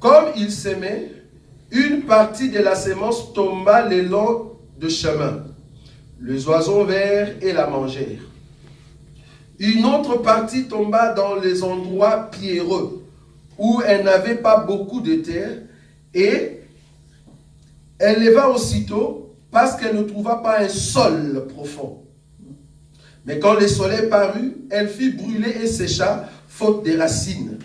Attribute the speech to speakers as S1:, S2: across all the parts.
S1: Comme il s'aimait, une partie de la sémence tomba le long du chemin. Les oiseaux vinrent et la mangèrent. Une autre partie tomba dans les endroits pierreux, où elle n'avait pas beaucoup de terre, et elle leva aussitôt, parce qu'elle ne trouva pas un sol profond. Mais quand le soleil parut, elle fit brûler et sécha, faute des racines.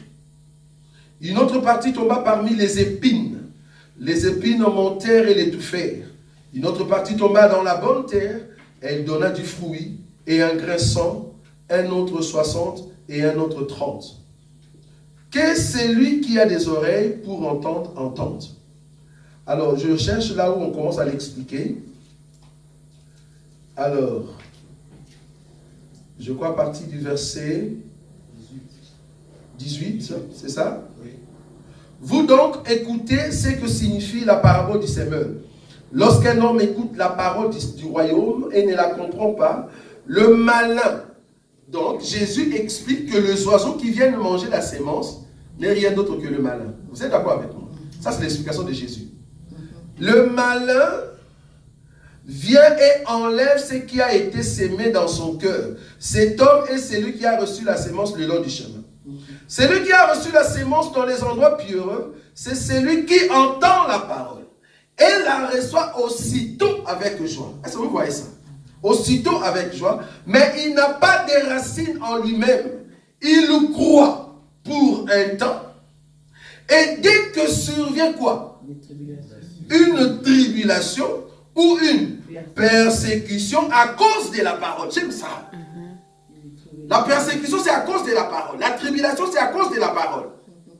S1: Une autre partie tomba parmi les épines. Les épines montèrent et l'étouffèrent. Une autre partie tomba dans la bonne terre, elle donna du fruit, et un grain 100, un autre 60, et un autre 30. Que celui qui a des oreilles pour entendre, entende. Alors, je cherche là où on commence à l'expliquer. Alors, je crois à partir du verset 18, c'est ça? Oui. Vous donc écoutez ce que signifie la parabole du semeur. Lorsqu'un homme écoute la parole du royaume et ne la comprend pas, le malin. Donc, Jésus explique que les oiseaux qui viennent manger la sémence n'est rien d'autre que le malin. Vous êtes d'accord avec moi? Ça, c'est l'explication de Jésus. Le malin vient et enlève ce qui a été sémé dans son cœur. Cet homme est celui qui a reçu la sémence le long du chemin. Celui qui a reçu la sémence dans les endroits pieux, c'est celui qui entend la parole et la reçoit aussitôt avec joie. Est-ce que vous voyez ça? Aussitôt avec joie, mais il n'a pas de racines en lui-même. Il croit pour un temps, et dès que survient quoi? Une tribulation ou une persécution à cause de la parole. J'aime ça. La persécution, c'est à cause de la parole. La tribulation, c'est à cause de la parole.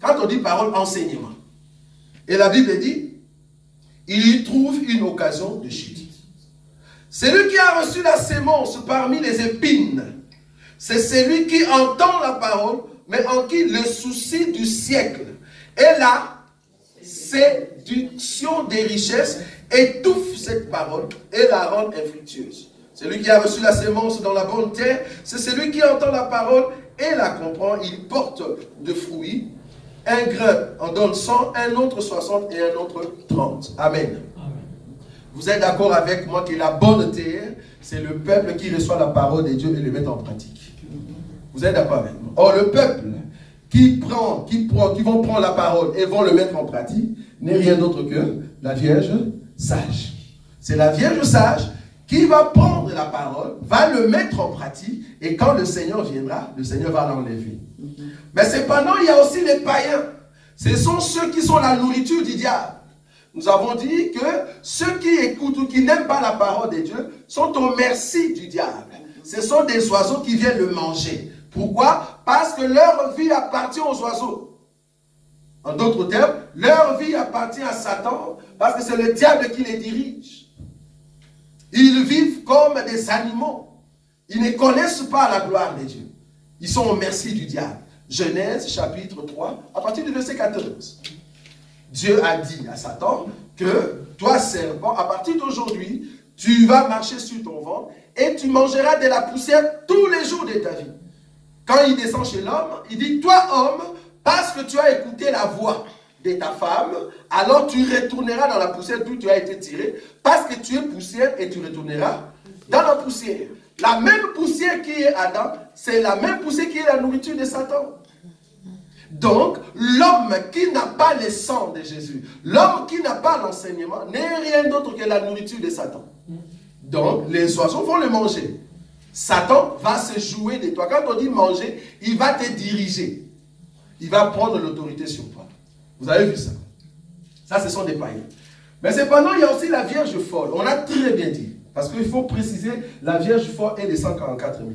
S1: Quand on dit parole, enseignement. Et la Bible dit, il y trouve une occasion de chute. Celui qui a reçu la sémence parmi les épines, c'est celui qui entend la parole, mais en qui le souci du siècle et la séduction des richesses étouffe cette parole et la rend infructueuse. Celui qui a reçu la sémence dans la bonne terre, c'est celui qui entend la parole et la comprend. Il porte de fruits. Un grain en donne 100, un autre 60 et un autre 30. Amen. Vous êtes d'accord avec moi que la bonne terre, c'est le peuple qui reçoit la parole de Dieu et le met en pratique. Vous êtes d'accord avec moi? Or, le peuple qui vont prendre la parole et vont le mettre en pratique n'est rien d'autre que la Vierge sage. C'est la Vierge sage qui va prendre la parole, va le mettre en pratique, et quand le Seigneur viendra, le Seigneur va l'enlever. Mais cependant, il y a aussi les païens. Ce sont ceux qui sont la nourriture du diable. Nous avons dit que ceux qui écoutent ou qui n'aiment pas la parole de Dieu sont au merci du diable. Ce sont des oiseaux qui viennent le manger. Pourquoi? Parce que leur vie appartient aux oiseaux. En d'autres termes, leur vie appartient à Satan parce que c'est le diable qui les dirige. Ils vivent comme des animaux. Ils ne connaissent pas la gloire de Dieu. Ils sont au merci du diable. Genèse chapitre 3, à partir du verset 14. Dieu a dit à Satan que toi, serpent, à partir d'aujourd'hui, tu vas marcher sur ton ventre et tu mangeras de la poussière tous les jours de ta vie. Quand il descend chez l'homme, il dit, toi homme, parce que tu as écouté la voix de ta femme, alors tu retourneras dans la poussière d'où tu as été tiré, parce que tu es poussière et tu retourneras dans la poussière. La même poussière qui est Adam, c'est la même poussière qui est la nourriture de Satan. Donc, l'homme qui n'a pas le sang de Jésus, l'homme qui n'a pas l'enseignement, n'est rien d'autre que la nourriture de Satan. Donc, les oiseaux vont le manger. Satan va se jouer de toi. Quand on dit manger, il va te diriger. Il va prendre l'autorité sur toi. Vous avez vu ça? Ça, ce sont des païens. Mais cependant, il y a aussi la Vierge folle. On a très bien dit. Parce qu'il faut préciser, la Vierge folle est de 144 000.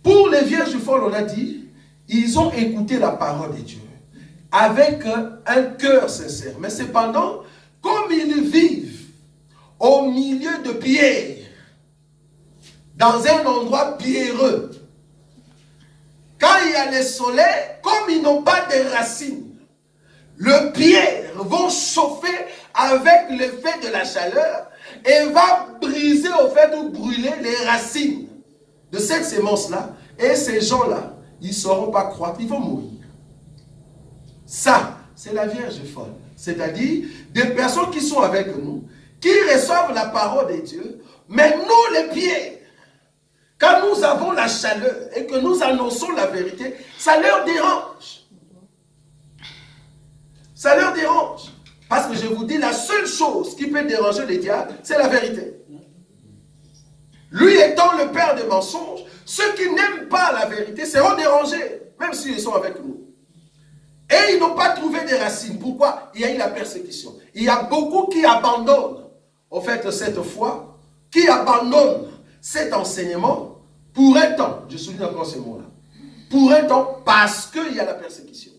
S1: Pour les Vierges folles, on a dit, ils ont écouté la parole de Dieu avec un cœur sincère. Mais cependant, comme ils vivent au milieu de pierres, dans un endroit pierreux, quand il y a le soleil, comme ils n'ont pas de racines, le pierre vont chauffer avec l'effet de la chaleur et va briser au fait ou brûler les racines de cette sémence-là. Et ces gens-là, ils ne sauront pas croître, ils vont mourir. Ça, c'est la Vierge folle. C'est-à-dire des personnes qui sont avec nous, qui reçoivent la parole de Dieu, mais nous les pieds. Quand nous avons la chaleur et que nous annonçons la vérité, ça leur dérange. Ça leur dérange. Parce que je vous dis, la seule chose qui peut déranger les diables, c'est la vérité. Lui étant le père des mensonges, ceux qui n'aiment pas la vérité seront dérangés, même s'ils sont avec nous. Et ils n'ont pas trouvé des racines. Pourquoi? Il y a eu la persécution. Il y a beaucoup qui abandonnent, au fait, cette foi, qui abandonnent cet enseignement pour un temps. Je souligne encore ce mot-là. Pour un temps, parce qu'il y a la persécution.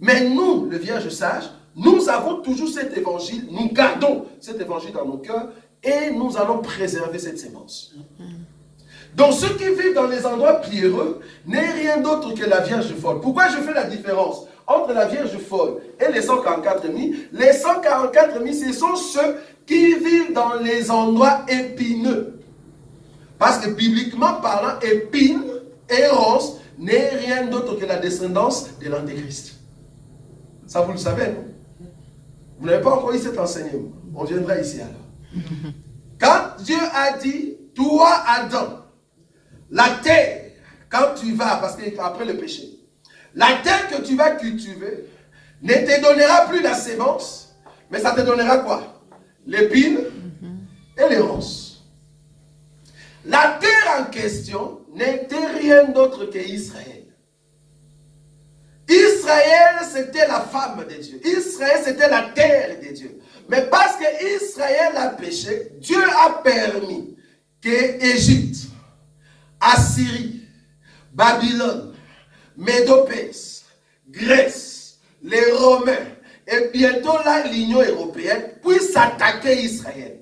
S1: Mais nous, le Vierge sage, nous avons toujours cet évangile, nous gardons cet évangile dans nos cœurs et nous allons préserver cette sémence. Donc ceux qui vivent dans les endroits pierreux n'est rien d'autre que la Vierge folle. Pourquoi je fais la différence entre la Vierge folle et les 144 000? Les 144 000, ce sont ceux qui vivent dans les endroits épineux. Parce que bibliquement parlant, épine et rose n'est rien d'autre que la descendance de l'Antéchrist. Ça, vous le savez, non? Vous n'avez pas encore eu cet enseignement. On viendra ici alors. Quand Dieu a dit, toi Adam, la terre, quand tu vas, parce qu'après le péché, la terre que tu vas cultiver ne te donnera plus la sémence, mais ça te donnera quoi? L'épine et les ronces. La terre en question n'était rien d'autre qu'Israël. Israël, c'était la femme de Dieu. Israël, c'était la terre de Dieu. Mais parce qu'Israël a péché, Dieu a permis que Égypte, Assyrie, Babylone, Médo-Pérse, Grèce, les Romains et bientôt là l'Union européenne puissent attaquer Israël.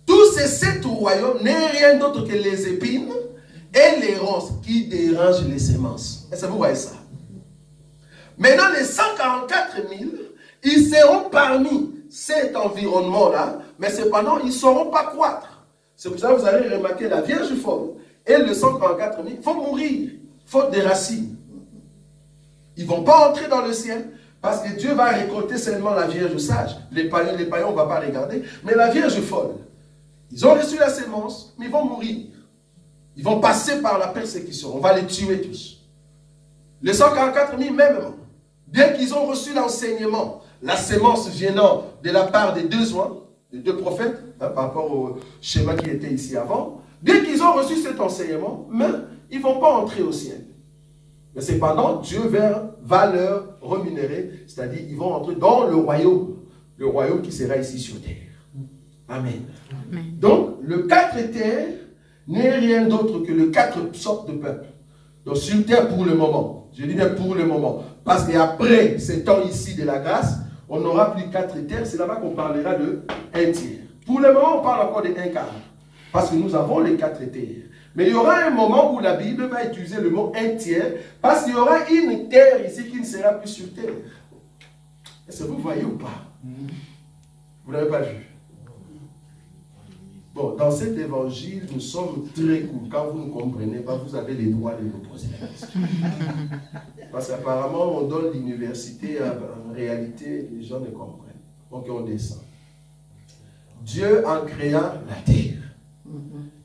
S1: Tous ces 7 royaumes n'est rien d'autre que les épines et les ronces qui dérangent les semences. Est-ce que vous voyez ça? Maintenant, les 144 000, ils seront parmi cet environnement-là, mais cependant, ils ne sauront pas croître. C'est pour ça que vous allez remarquer la Vierge folle et les 144 000 vont mourir, faute des racines. Ils ne vont pas entrer dans le ciel, parce que Dieu va récolter seulement la Vierge sage. Les païens, on ne va pas regarder, mais la Vierge folle. Ils ont reçu la sémence, mais ils vont mourir. Ils vont passer par la persécution. On va les tuer tous. Les 144 000 même, bien qu'ils ont reçu l'enseignement, la sémence venant de la part des deux prophètes, par rapport au schéma qui était ici avant, bien qu'ils ont reçu cet enseignement, mais ils ne vont pas entrer au ciel. Mais cependant, Dieu va leur rémunérer, c'est-à-dire ils vont entrer dans le royaume qui sera ici sur terre. Amen. Amen. Donc, le 4 terres n'est rien d'autre que les 4 sortes de peuples. Donc, sur terre pour le moment. Je dis bien pour le moment. Parce qu'après ce temps ici de la grâce, on n'aura plus 4 terres. C'est là-bas qu'on parlera de 1 tiers. Pour le moment, on parle encore de 1 quart. Parce que nous avons les 4 terres. Mais il y aura un moment où la Bible va utiliser le mot 1 tiers. Parce qu'il y aura une terre ici qui ne sera plus sur terre. Est-ce que vous voyez ou pas? Vous ne l'avez pas vu? Bon, dans cet évangile, nous sommes très cool. Quand vous ne comprenez pas, vous avez les droits de nous poser la question. Parce qu'apparemment, on donne l'université, en réalité, les gens ne comprennent. Donc, on descend. Dieu, en créant la terre,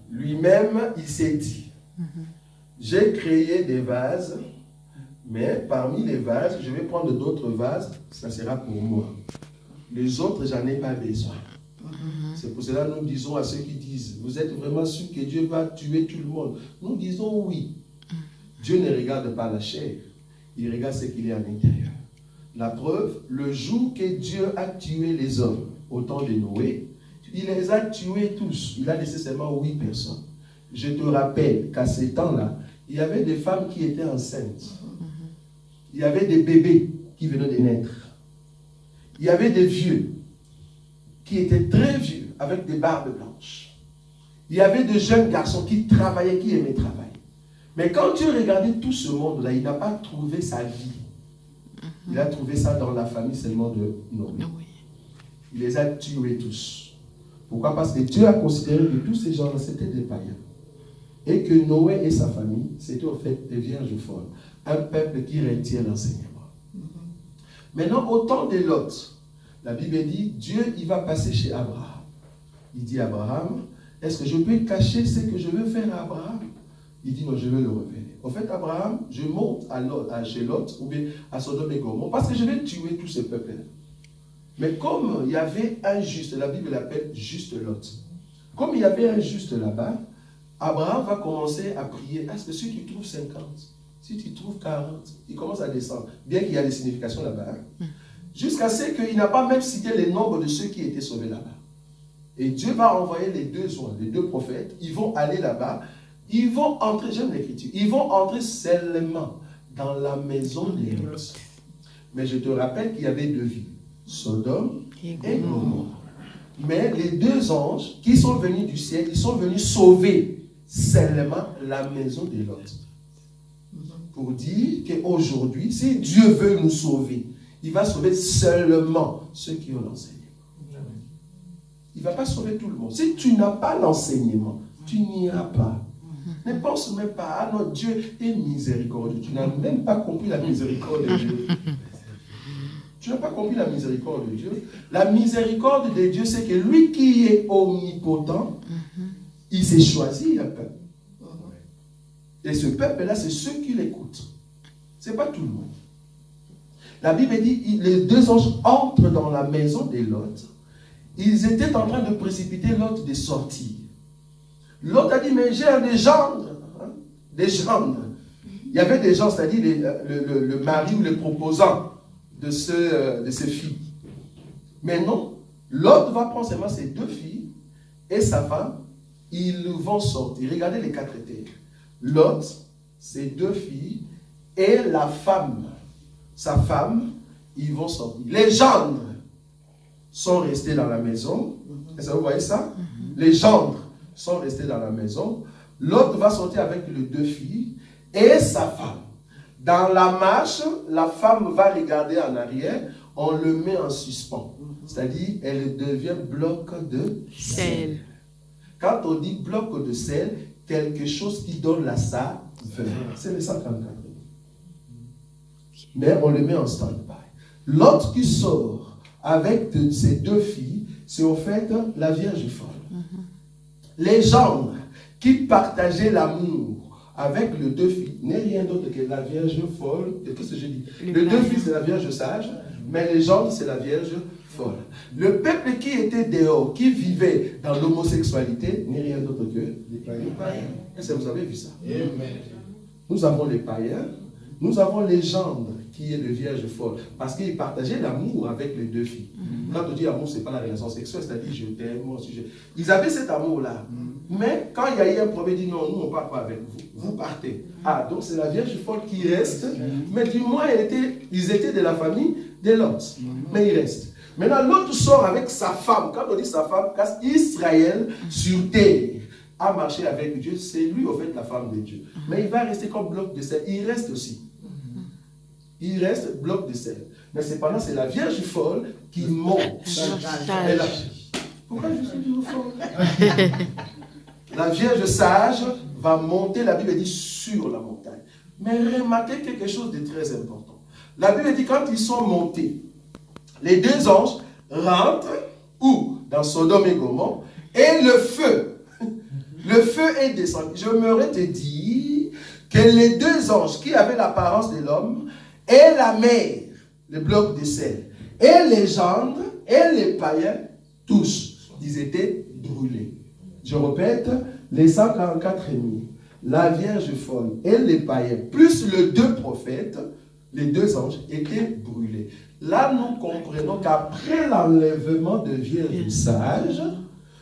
S1: lui-même, il s'est dit, j'ai créé des vases, mais parmi les vases, je vais prendre d'autres vases, ça sera pour moi. Les autres, j'en ai pas besoin. C'est pour cela que nous disons à ceux qui disent, vous êtes vraiment sûrs que Dieu va tuer tout le monde? Nous disons oui. Dieu ne regarde pas la chair, il regarde ce qu'il est à l'intérieur. La preuve, le jour que Dieu a tué les hommes au temps de Noé, il les a tués tous. Il a laissé seulement 8 personnes. Je te rappelle qu'à ces temps-là, il y avait des femmes qui étaient enceintes. Il y avait des bébés qui venaient de naître. Il y avait des vieux qui étaient très vieux, avec des barbes blanches. Il y avait de jeunes garçons qui travaillaient, qui aimaient travailler. Mais quand Dieu regardait tout ce monde-là, il n'a pas trouvé sa vie. Il a trouvé ça dans la famille seulement de Noé. Il les a tués tous. Pourquoi? Parce que Dieu a considéré que tous ces gens-là, c'était des païens. Et que Noé et sa famille, c'était en fait des vierges folles. Un peuple qui retient l'enseignement. Maintenant, au temps de Lot, la Bible dit, Dieu, il va passer chez Abraham. Il dit à Abraham, est-ce que je peux cacher ce que je veux faire à Abraham? Il dit, non, je vais le révéler. En fait, Abraham, je monte chez Lot, ou bien à Sodome et Gomorrhe, parce que je vais tuer tous ces peuples-là. Mais comme il y avait un juste, la Bible l'appelle juste Lot. Comme il y avait un juste là-bas, Abraham va commencer à prier. Est-ce que si tu trouves 50, si tu trouves 40, il commence à descendre. Bien qu'il y a des significations là-bas. Jusqu'à ce qu'il n'a pas même cité le nombre de ceux qui étaient sauvés là-bas. Et Dieu va envoyer les deux prophètes. Ils vont aller là-bas. Ils vont entrer, j'aime l'écriture, ils vont entrer seulement dans la maison de Lot. Mais je te rappelle qu'il y avait deux villes, Sodome et Gomorrhe. Mais les deux anges qui sont venus du ciel, ils sont venus sauver seulement la maison de Lot. Pour dire qu'aujourd'hui, si Dieu veut nous sauver, il va sauver seulement ceux qui ont l'enseignement. Il ne va pas sauver tout le monde. Si tu n'as pas l'enseignement, tu n'iras pas. Ne pense même pas, ah non, Dieu est miséricordieux. Tu n'as même pas compris la miséricorde de Dieu. Tu n'as pas compris la miséricorde de Dieu. La miséricorde de Dieu, c'est que lui qui est omnipotent, il s'est choisi un peuple. Et ce peuple-là, c'est ceux qui l'écoutent. Ce n'est pas tout le monde. La Bible dit, les deux anges entrent dans la maison de Lot. Ils étaient en train de précipiter Lot de sortir. Lot a dit, mais j'ai des gendres. Des gendres. Il y avait des gens, c'est-à-dire le mari ou le proposant de ces filles. Mais non, Lot va prendre seulement ses deux filles et sa femme, ils vont sortir. Regardez les quatre terres. Lot, ses deux filles et la femme, sa femme, ils vont sortir. Les gendres sont restés dans la maison. Est-ce que vous voyez ça? Les gendres sont restés dans la maison. Lot va sortir avec les deux filles et sa femme. Dans la marche, la femme va regarder en arrière, on le met en suspens. C'est-à-dire, elle devient bloc de sel. Quand on dit bloc de sel, quelque chose qui donne la saveur. C'est le 134. Mais on le met en stand-by. L'autre qui sort avec ses deux filles, c'est au fait la Vierge folle. Les gens qui partageaient l'amour avec les deux filles n'est rien d'autre que la Vierge folle. Qu'est-ce que je dis? Les deux filles, c'est la Vierge sage, mais les gens, c'est la Vierge folle. Le peuple qui était dehors, qui vivait dans l'homosexualité, n'est rien d'autre que les païens. Est-ce que vous avez vu ça? Nous avons les païens, nous avons les gendres qui est le Vierge folle, parce qu'ils partageaient l'amour avec les deux filles. Quand on dit amour, ce n'est pas la relation sexuelle, c'est-à-dire je t'aime, moi aussi je... Ils avaient cet amour-là. Mais quand il y a eu un problème, ils disent non, nous on ne part pas avec vous, vous partez. Ah, donc c'est la Vierge folle qui reste, mais du moins ils étaient de la famille de Lot, mais ils restent. Maintenant, l'autre sort avec sa femme. Quand on dit sa femme, car Israël sur terre a marché avec Dieu, c'est lui au fait la femme de Dieu. Mais il va rester comme bloc de sel. Il reste aussi. Il reste bloc de sel. Mais cependant, c'est la Vierge folle qui monte. Pourquoi je suis toujours folle? La Vierge sage va monter, la Bible dit, sur la montagne. Mais remarquez quelque chose de très important. La Bible dit, quand ils sont montés, les deux anges rentrent, où? Dans Sodome et Gomorrhe, et le feu est descendu. Je m'aurais te dit que les deux anges qui avaient l'apparence de l'homme, et la mer, le bloc de sel, et les gendres, et les païens, tous, ils étaient brûlés. Je répète, les 144 ennemis, la Vierge folle et les païens, plus les deux prophètes, les deux anges étaient brûlés. Là, nous comprenons qu'après l'enlèvement de Vierge sage,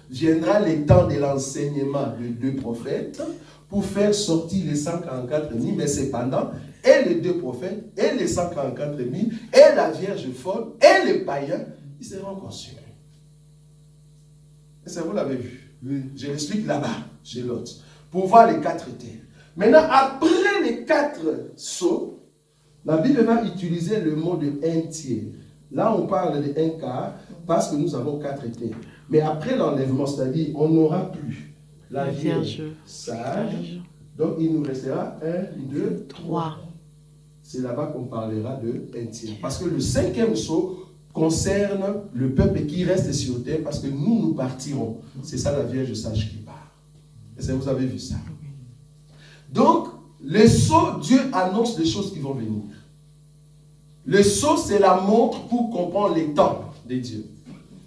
S1: viendra le temps de l'enseignement des deux prophètes pour faire sortir les 144 ennemis, mais cependant, et les deux prophètes, et les 144 ennemis, et la Vierge folle, et les païens, ils seront consumés. Est-ce que vous l'avez vu? Oui. Je l'explique là-bas, chez l'autre, pour voir les quatre terres. Maintenant, après les quatre sceaux, la Bible va utiliser le mot de un tiers. Là, on parle de un quart, parce que nous avons quatre terres. Mais après l'enlèvement, c'est-à-dire, on n'aura plus la Vierge sage. Donc, il nous restera 1, 2, 3. c'est là-bas qu'on parlera de intime. Parce que le 5e sceau concerne le peuple qui reste sur terre, parce que nous partirons. C'est ça la Vierge sage qui part. Est-ce que vous avez vu ça? Donc, les sceaux, Dieu annonce des choses qui vont venir. Le sceau, c'est la montre pour comprendre les temps de Dieu.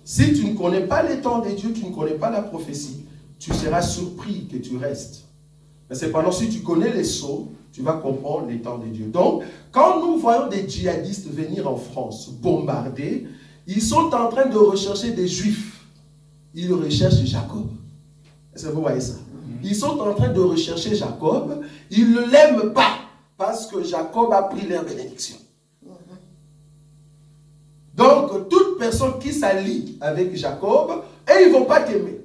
S1: Si tu ne connais pas les temps de Dieu, tu ne connais pas la prophétie, tu seras surpris que tu restes. Mais cependant, si tu connais les sceaux, tu vas comprendre les temps de Dieu. Donc, quand nous voyons des djihadistes venir en France, bombarder, ils sont en train de rechercher des Juifs. Ils recherchent Jacob. Est-ce que vous voyez ça? Ils sont en train de rechercher Jacob. Ils ne l'aiment pas parce que Jacob a pris leur bénédiction. Donc, toute personne qui s'allie avec Jacob, et ils ne vont pas t'aimer.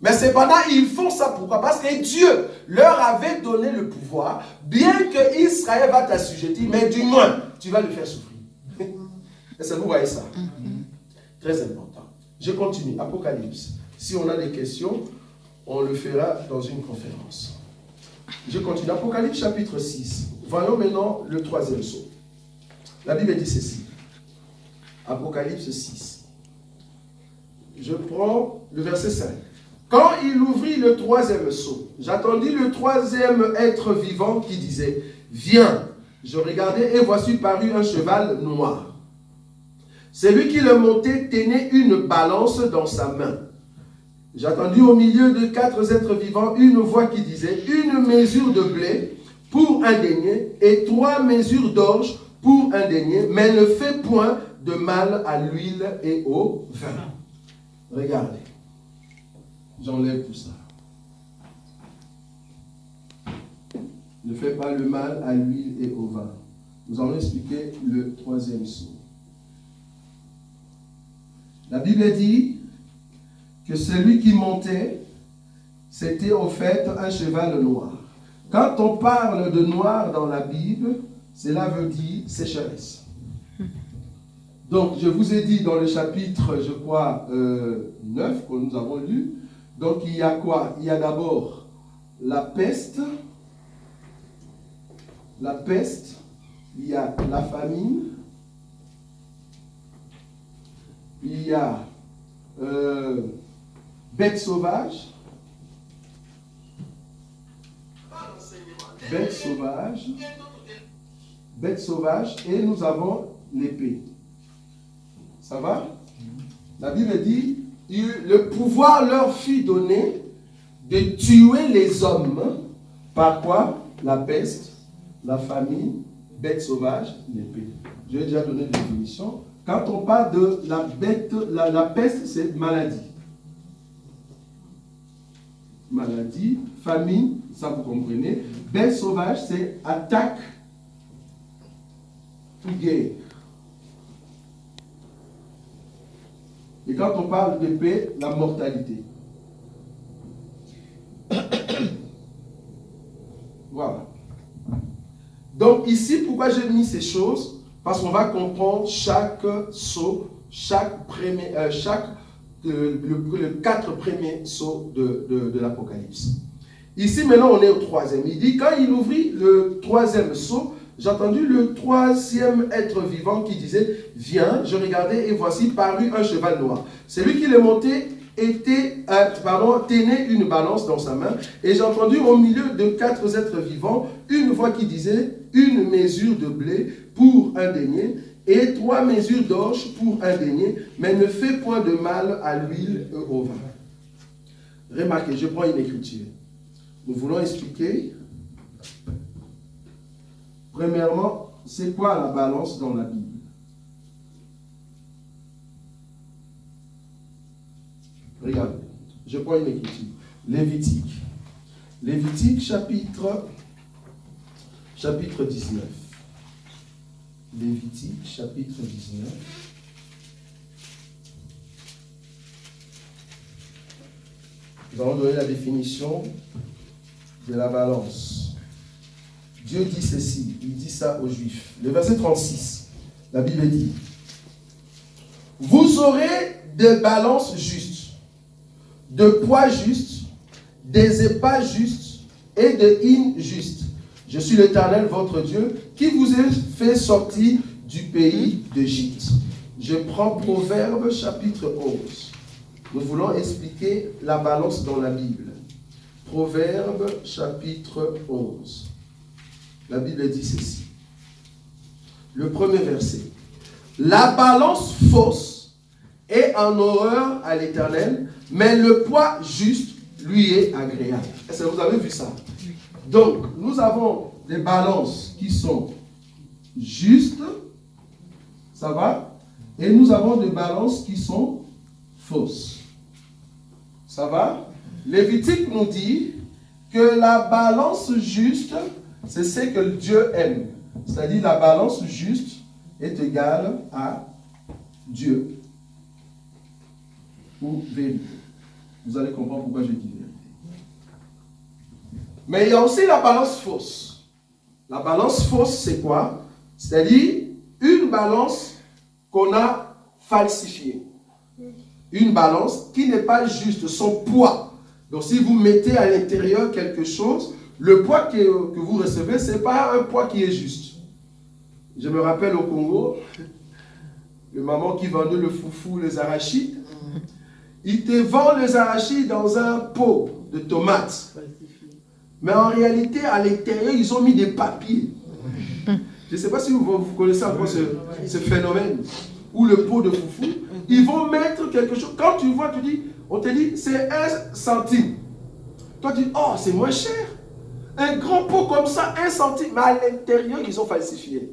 S1: Mais cependant, ils font ça pourquoi? Parce que Dieu leur avait donné le pouvoir, bien que Israël va t'assujettir, mais du moins, tu vas le faire souffrir. Est-ce que vous voyez ça? Très important. Je continue. Apocalypse. Si on a des questions, on le fera dans une conférence. Je continue. Apocalypse chapitre 6. Voyons maintenant le 3e sceau. La Bible dit ceci. Apocalypse 6. Je prends le verset 5. Quand il ouvrit le 3e sceau, j'attendis le 3e être vivant qui disait, « Viens !» Je regardai et voici parut un cheval noir. Celui qui le montait tenait une balance dans sa main. J'attendis au milieu de 4 êtres vivants une voix qui disait, « Une mesure de blé pour un denier et 3 mesures d'orge pour un denier, mais ne fais point de mal à l'huile et au vin. » Regardez. J'enlève tout ça. Ne fais pas le mal à l'huile et au vin. Nous allons expliquer le 3e sceau. La Bible dit que celui qui montait, c'était au fait un cheval noir. Quand on parle de noir dans la Bible, cela veut dire sécheresse. Donc, je vous ai dit dans le chapitre, je crois, 9, que nous avons lu, donc il y a quoi? Il y a d'abord la peste, il y a la famine, il y a bêtes sauvages, et nous avons l'épée. Ça va? La Bible dit, le pouvoir leur fut donné de tuer les hommes. Par quoi? La peste, la famine, bête sauvage, l'épée. Je vais déjà donner une définition. Quand on parle de la bête, la peste, c'est maladie. Maladie, famine, ça vous comprenez. Bête sauvage, c'est attaque ou guerre. Et quand on parle d'épée, la mortalité. Voilà. Donc ici, pourquoi j'ai mis ces choses? Parce qu'on va comprendre chaque sceau, le 4 premiers sceaux de l'Apocalypse. Ici, maintenant, on est au 3e. Il dit, quand il ouvrit le 3e sceau, j'ai entendu le 3e être vivant qui disait, « Viens !» Je regardais et voici parut un cheval noir. Celui qui le montait tenait une balance dans sa main. Et j'ai entendu au milieu de 4 êtres vivants une voix qui disait, « Une mesure de blé pour un denier et 3 mesures d'orge pour un denier, mais ne fais point de mal à l'huile et au vin. » Remarquez, je prends une écriture. Nous voulons expliquer. Premièrement, c'est quoi la balance dans la Bible? Regardez, je prends une écriture. Lévitique chapitre 19. Lévitique chapitre 19. Nous allons donner la définition de la balance. Dieu dit ceci, il dit ça aux Juifs. Le verset 36, la Bible dit, « Vous aurez des balances justes, de poids justes, des épais justes et de hines justes. Je suis l'Éternel, votre Dieu, qui vous a fait sortir du pays d'Égypte. Je prends Proverbe chapitre 11. Nous voulons expliquer la balance dans la Bible. Proverbe chapitre 11. La Bible dit ceci. Le premier verset. La balance fausse est en horreur à l'Éternel, mais le poids juste lui est agréable. Est-ce que vous avez vu ça? Donc, nous avons des balances qui sont justes, ça va? Et nous avons des balances qui sont fausses. Ça va? Lévitique nous dit que la balance juste, c'est ce que Dieu aime. C'est-à-dire la balance juste est égale à Dieu ou vérité. Vous allez comprendre pourquoi je dis vérité. Mais il y a aussi la balance fausse. La balance fausse, c'est quoi? C'est-à-dire une balance qu'on a falsifiée. Une balance qui n'est pas juste, son poids. Donc si vous mettez à l'intérieur quelque chose, le poids que vous recevez, ce n'est pas un poids qui est juste. Je me rappelle au Congo, le maman qui vendait le foufou, les arachides, il te vend les arachides dans un pot de tomates. Mais en réalité, à l'intérieur, ils ont mis des papiers. Je ne sais pas si vous connaissez encore ce phénomène. Ou le pot de foufou, ils vont mettre quelque chose. Quand tu vois, tu dis, on te dit, c'est 1 centime. Toi, tu dis, oh, c'est moins cher. Un grand pot comme ça, 1 centime. Mais à l'intérieur, ils ont falsifié.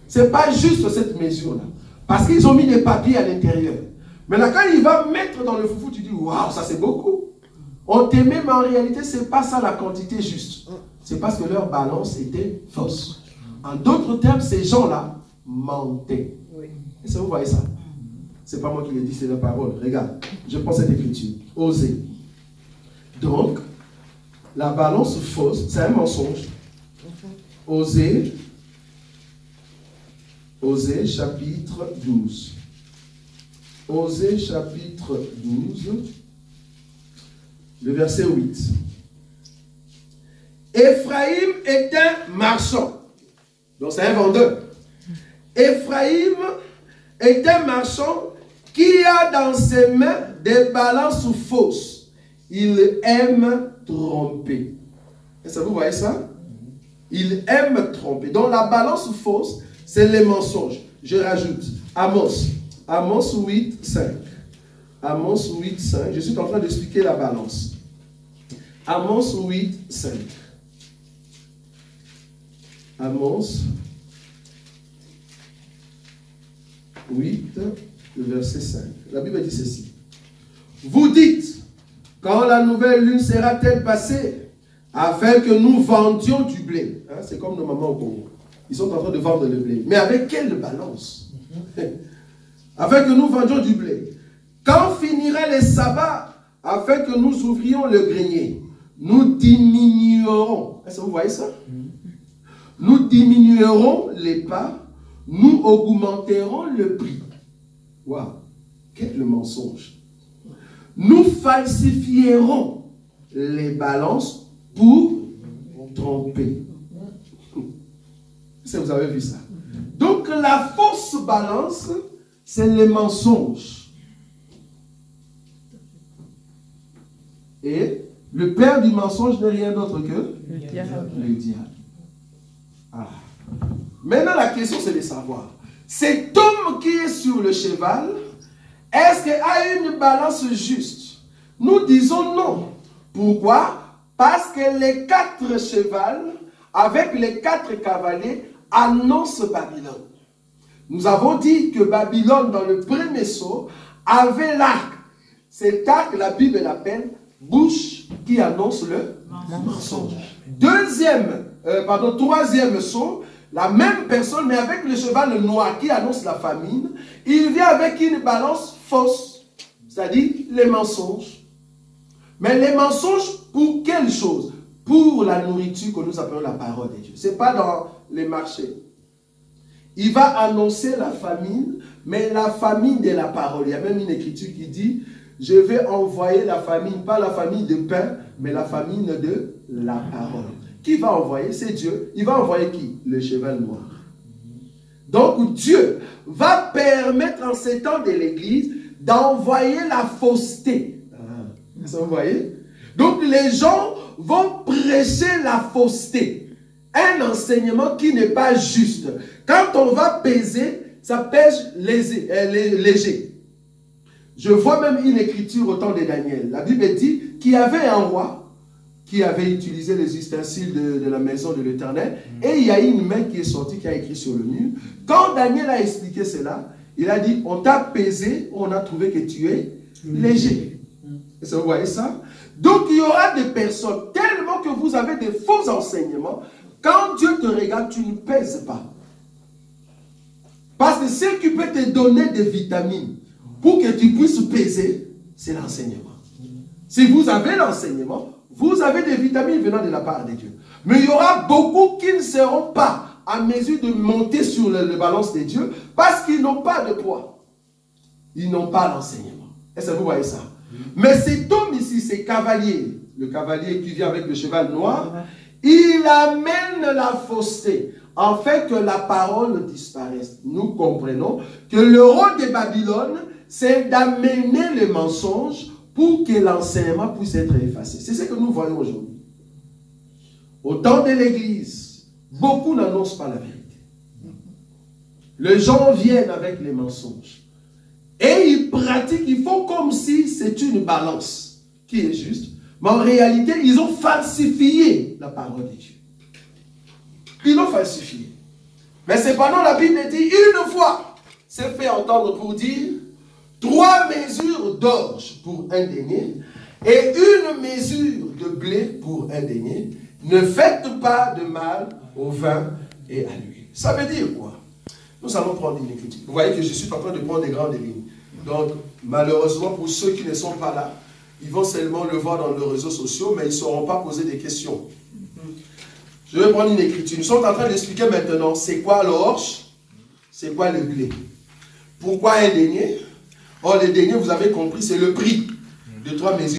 S1: Ce n'est pas juste cette mesure-là. Parce qu'ils ont mis des papiers à l'intérieur. Maintenant, quand il va mettre dans le foufou, tu dis, waouh, ça c'est beaucoup. On t'aimait, mais en réalité, ce n'est pas ça la quantité juste. C'est parce que leur balance était fausse. En d'autres termes, ces gens-là mentaient. Est-ce que vous voyez ça? Ce n'est pas moi qui l'ai dit, c'est la parole. Regarde, je prends cette écriture. Osée. Donc, la balance fausse, c'est un mensonge. Osée, chapitre 12. Osée, chapitre 12, le verset 8. Éphraïm est un marchand. Donc, c'est un vendeur. Éphraïm est un marchand qui a dans ses mains des balances fausses. Il aime tromper. Est-ce que vous voyez ça? Il aime tromper. Donc la balance fausse, c'est les mensonges. Je rajoute Amos 8, 5. Amos 8, 5. Je suis en train d'expliquer la balance. Amos 8, 5. Amos 8, le verset 5. La Bible dit ceci. Vous dites, quand la nouvelle lune sera-t-elle passée, afin que nous vendions du blé. Hein, c'est comme nos mamans au Congo. Ils sont en train de vendre le blé. Mais avec quelle balance? Afin que nous vendions du blé. Quand finiraient les sabbats, afin que nous ouvrions le grenier, nous diminuerons. Est-ce que vous voyez ça? Nous diminuerons les pas. Nous augmenterons le prix. Waouh, quel mensonge. Nous falsifierons les balances pour tromper. Est-ce que vous avez vu ça? Donc la fausse balance, c'est les mensonges. Et le père du mensonge n'est rien d'autre que le diable. Ah. Maintenant, la question, c'est de savoir, cet homme qui est sur le cheval, est-ce qu'il a une balance juste? Nous disons non. Pourquoi? Parce que les 4 chevals, avec les 4 cavaliers, annoncent Babylone. Nous avons dit que Babylone, dans le premier sceau, avait l'arc. Cet arc, la Bible l'appelle bouche qui annonce le mensonge. Troisième sceau, la même personne, mais avec le cheval noir qui annonce la famine, il vient avec une balance fausse, c'est-à-dire les mensonges. Mais les mensonges, pour quelle chose? Pour la nourriture que nous appelons la parole de Dieu. Ce n'est pas dans les marchés. Il va annoncer la famine, mais la famine de la parole. Il y a même une écriture qui dit, je vais envoyer la famine, pas la famine de pain, mais la famine de la parole. qui va envoyer? C'est Dieu. Il va envoyer qui? Le cheval noir. Donc Dieu va permettre en ces temps de l'Église d'envoyer la fausseté. Vous voyez? Donc les gens vont prêcher la fausseté. Un enseignement qui n'est pas juste. Quand on va peser, ça pèse léger. Je vois même une écriture au temps de Daniel. La Bible dit qu'il y avait un roi qui avait utilisé les ustensiles de la maison de l'Éternel, et il y a une main qui est sortie, qui a écrit sur le mur. Quand Daniel a expliqué cela, il a dit, on t'a pesé, on a trouvé que tu es léger. Est-ce que vous voyez ça? Donc il y aura des personnes, tellement que vous avez des faux enseignements, quand Dieu te regarde, tu ne pèses pas. Parce que ce qui peut te donner des vitamines pour que tu puisses peser, c'est l'enseignement. Si vous avez l'enseignement, vous avez des vitamines venant de la part de Dieu. Mais il y aura beaucoup qui ne seront pas à mesure de monter sur le balance de Dieu parce qu'ils n'ont pas de poids. Ils n'ont pas l'enseignement. Est-ce que vous voyez ça? Mais cet homme ici, c'est cavalier. Le cavalier qui vient avec le cheval noir, il amène la fausseté, en fait que la parole disparaisse. Nous comprenons que le rôle de Babylone, c'est d'amener le mensonge pour que l'enseignement puisse être effacé. C'est ce que nous voyons aujourd'hui. Au temps de l'Église, beaucoup n'annoncent pas la vérité. Les gens viennent avec les mensonges. Et ils pratiquent, ils font comme si c'est une balance qui est juste. Mais en réalité, ils ont falsifié la parole de Dieu. Ils l'ont falsifié. Mais cependant, la Bible dit, une fois, c'est fait entendre pour dire, 3 mesures d'orge pour un denier et 1 mesure de blé pour un denier. Ne faites pas de mal au vin et à l'huile. Ça veut dire quoi? Nous allons prendre une écriture. Vous voyez que je suis en train de prendre des grandes lignes. Donc, malheureusement, pour ceux qui ne sont pas là, ils vont seulement le voir dans les réseaux sociaux, mais ils ne sauront pas poser des questions. Je vais prendre une écriture. Nous sommes en train d'expliquer maintenant c'est quoi l'orge, c'est quoi le blé. Pourquoi un denier? Or, le denier, vous avez compris, c'est le prix de 3 mesures.